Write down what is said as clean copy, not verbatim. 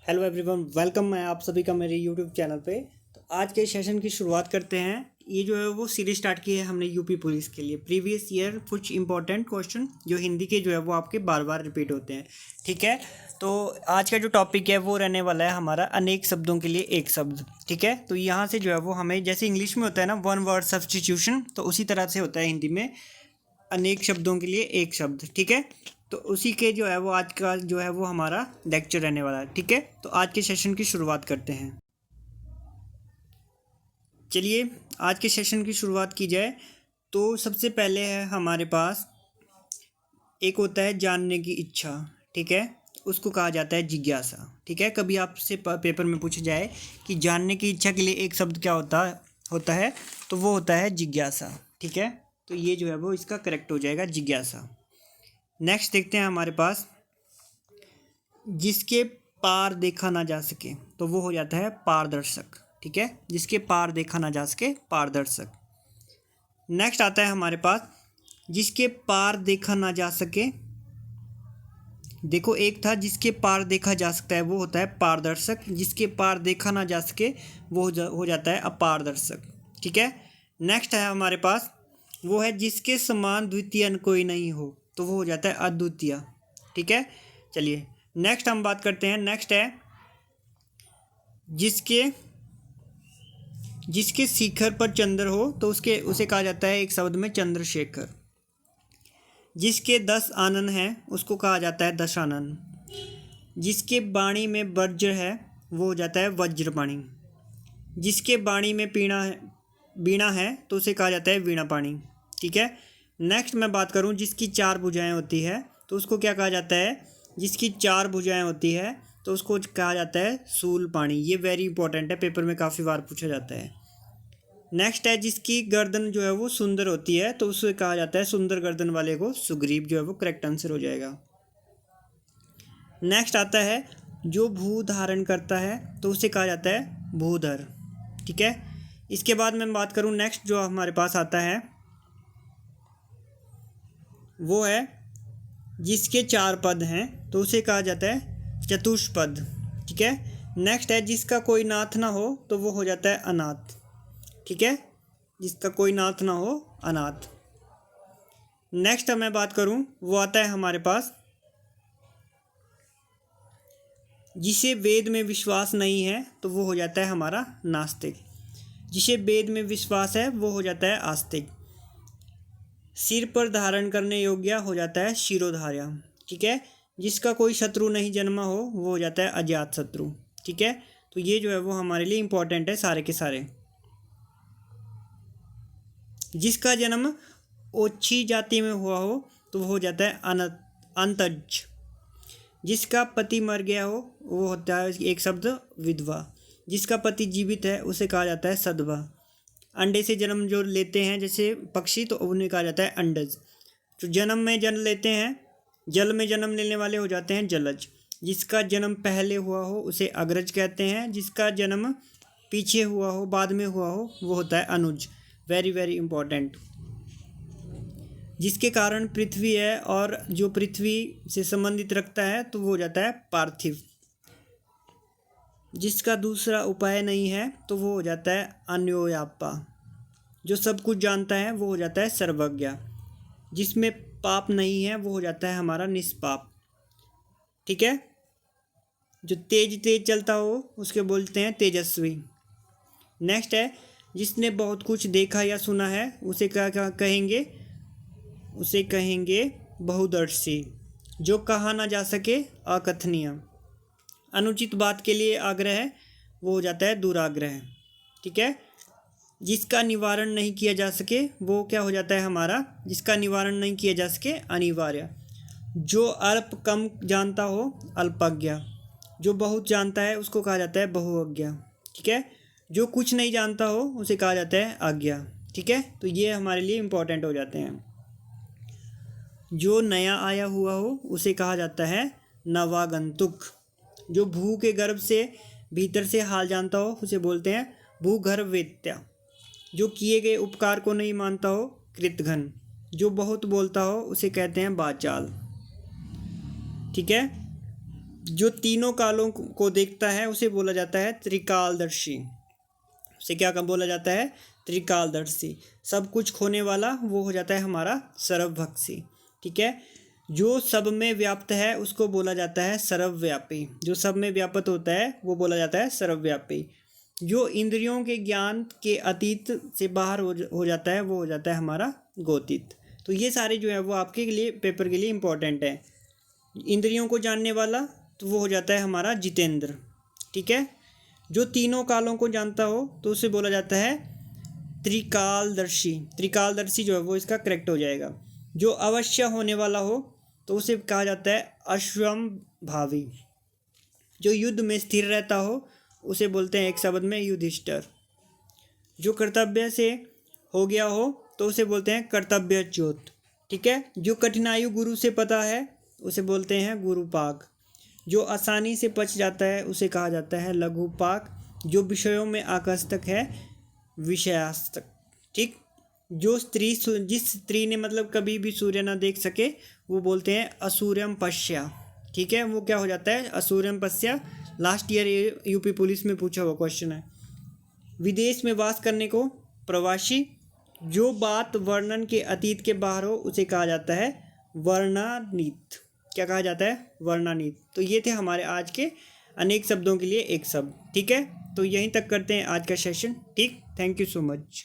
Hello everyone, welcome है आप सभी का मेरे यूट्यूब चैनल पे। तो आज के सेशन की शुरुआत करते हैं। ये जो है वो सीरीज स्टार्ट की है हमने यूपी पुलिस के लिए। प्रीवियस ईयर कुछ इंपॉर्टेंट क्वेश्चन जो हिंदी के जो है वो आपके बार बार रिपीट होते हैं। ठीक है, तो आज का जो टॉपिक है वो रहने वाला है हमारा अनेक शब्दों के लिए एक शब्द। ठीक है, तो यहाँ से जो है वो हमें जैसे इंग्लिश में होता है ना वन वर्ड सब्स्टिट्यूशन, तो उसी तरह से होता है हिंदी में अनेक शब्दों के लिए एक शब्द। ठीक है, तो उसी के जो है वो आज का जो है वो हमारा लेक्चर रहने वाला है। ठीक है, तो आज के सेशन की शुरुआत करते हैं। चलिए आज के सेशन की शुरुआत की जाए तो सबसे पहले है हमारे पास एक होता है जानने की इच्छा। ठीक है, उसको कहा जाता है जिज्ञासा। ठीक है, कभी आपसे पेपर में पूछा जाए कि जानने की इच्छा के लिए एक शब्द क्या होता है, तो वो होता है जिज्ञासा। ठीक है, तो ये जो है वो इसका करेक्ट हो जाएगा, जिज्ञासा। नेक्स्ट देखते हैं हमारे पास जिसके पार देखा ना जा सके, तो वो हो जाता है पारदर्शक। ठीक है, जिसके पार देखा ना जा सके, पारदर्शक। नेक्स्ट आता है हमारे पास जिसके पार देखा ना जा सके। देखो, एक था जिसके पार देखा जा सकता है, वो होता है पारदर्शक। जिसके पार देखा ना जा सके वो हो जाता है अपारदर्शक। ठीक है, नेक्स्ट है हमारे पास वो है जिसके समान द्वितीय अन्य कोई नहीं हो, तो वो हो जाता है अद्वितीय। ठीक है, चलिए नेक्स्ट हम बात करते हैं। नेक्स्ट है जिसके जिसके शिखर पर चंद्र हो, तो उसे कहा जाता है एक शब्द में चंद्रशेखर। जिसके 10 आनन हैं उसको कहा जाता है दशानन। जिसके वाणी में वज्र है वो हो जाता है वज्रपाणी। जिसके वाणी में वीणा है तो उसे कहा जाता है वीणापाणी। ठीक है, नेक्स्ट मैं बात करूं जिसकी 4 भुजाएं होती है तो उसको क्या कहा जाता है। जिसकी 4 भुजाएं होती है तो उसको कहा जाता है शूलपाणी। ये वेरी इंपॉर्टेंट है, पेपर में काफ़ी बार पूछा जाता है। नेक्स्ट है जिसकी गर्दन जो है वो सुंदर होती है तो उसे कहा जाता है सुंदर गर्दन वाले को सुग्रीव, जो है वो करेक्ट आंसर हो जाएगा। नेक्स्ट आता है जो भू धारण करता है तो उसे कहा जाता है भूधर। ठीक है, इसके बाद मैं बात करूं नेक्स्ट जो हमारे पास आता है वो है जिसके 4 पद हैं तो उसे कहा जाता है चतुष्पद। ठीक है, नेक्स्ट है जिसका कोई नाथ ना हो तो वो हो जाता है अनाथ। ठीक है, जिसका कोई नाथ ना हो, अनाथ। नेक्स्ट मैं बात करूं वो आता है हमारे पास जिसे वेद में विश्वास नहीं है तो वो हो जाता है हमारा नास्तिक। जिसे वेद में विश्वास है वो हो जाता है आस्तिक। सिर पर धारण करने योग्य हो जाता है शिरोधार्य। ठीक है, जिसका कोई शत्रु नहीं जन्मा हो वो हो जाता है अजात शत्रु। ठीक है, तो ये जो है वो हमारे लिए इंपॉर्टेंट है सारे के सारे। जिसका जन्म ओछी जाति में हुआ हो तो वो हो जाता है अंतज। जिसका पति मर गया हो वो होता है एक शब्द विधवा। जिसका पति जीवित है उसे कहा जाता है सधवा। अंडे से जन्म जो लेते हैं जैसे पक्षी, तो उन्हें कहा जाता है अंडज। जो जन्म में जन्म लेते हैं, जल में जन्म लेने वाले हो जाते हैं जलज। जिसका जन्म पहले हुआ हो उसे अग्रज कहते हैं। जिसका जन्म पीछे हुआ हो, बाद में हुआ हो, वो होता है अनुज। Very very important. जिसके कारण पृथ्वी है और जो पृथ्वी से संबंधित रखता है तो वो हो जाता है पार्थिव। जिसका दूसरा उपाय नहीं है तो वो हो जाता है अन्योयापा। जो सब कुछ जानता है वो हो जाता है सर्वज्ञ। जिसमें पाप नहीं है वो हो जाता है हमारा निष्पाप। ठीक है, जो तेज तेज चलता हो उसके बोलते हैं तेजस्वी। नेक्स्ट है जिसने बहुत कुछ देखा या सुना है उसे क्या कहेंगे, उसे कहेंगे बहुदर्शी। जो कहा ना जा सके अकथनीय। अनुचित बात के लिए आग्रह है वो हो जाता है दुराग्रह। ठीक है, जिसका निवारण नहीं किया जा सके वो क्या हो जाता है हमारा, जिसका निवारण नहीं किया जा सके अनिवार्य। जो अल्प कम जानता हो अल्पज्ञ। जो बहुत जानता है उसको कहा जाता है बहुअज्ञ। ठीक है, जो कुछ नहीं जानता हो उसे कहा जाता है अज्ञा। ठीक है, तो ये हमारे लिए इम्पोर्टेंट हो जाते हैं। जो नया आया हुआ हो उसे कहा जाता है नवागंतुक। जो भू के गर्भ से भीतर से हाल जानता हो उसे बोलते हैं भूगर्भवेत्या। जो किए गए उपकार को नहीं मानता हो कृतघ्न। जो बहुत बोलता हो उसे कहते हैं बाचाल। ठीक है, जो तीनों कालों को देखता है उसे बोला जाता है त्रिकालदर्शी। उसे क्या बोला जाता है? त्रिकालदर्शी। सब कुछ खोने वाला वो हो जाता है हमारा सर्वभक्षी। ठीक है। जो सब में व्याप्त है उसको बोला जाता है सर्वव्यापी। जो सब में व्याप्त होता है वो बोला जाता है सर्वव्यापी। जो इंद्रियों के ज्ञान के अतीत से बाहर हो जाता है वो हो जाता है हमारा गोतीत। तो ये सारे जो है वो आपके लिए पेपर के लिए इम्पोर्टेंट है। इंद्रियों को जानने वाला तो वो हो जाता है हमारा जितेंद्र। ठीक है। जो तीनों कालों को जानता हो तो उसे बोला जाता है त्रिकालदर्शी। त्रिकालदर्शी जो है वो इसका करेक्ट हो जाएगा। जो अवश्य होने वाला हो तो उसे कहा जाता है अश्वमभावी। जो युद्ध में स्थिर रहता हो उसे बोलते हैं एक शब्द में युधिष्ठिर। जो कर्तव्य से हो गया हो तो उसे बोलते हैं कर्तव्यच्युत। ठीक है। जो कठिनाई गुरु से पता है उसे बोलते हैं गुरुपाक। जो आसानी से पच जाता है उसे कहा जाता है लघुपाक। जो विषयों में आकर्षक है विषयास्तक। ठीक। जो स्त्री जिस स्त्री ने मतलब कभी भी सूर्य ना देख सके वो बोलते हैं असूर्यम पश्या। ठीक है। वो क्या हो जाता है? असूर्यम पश्या। लास्ट ईयर यूपी पुलिस में पूछा हुआ क्वेश्चन है। विदेश में वास करने को प्रवासी। जो बात वर्णन के अतीत के बाहर हो उसे कहा जाता है वर्णानीत। क्या कहा जाता है? वर्णानीत। तो ये थे हमारे आज के अनेक शब्दों के लिए एक शब्द। ठीक है। तो यहीं तक करते हैं आज का सेशन। ठीक। Thank you so much.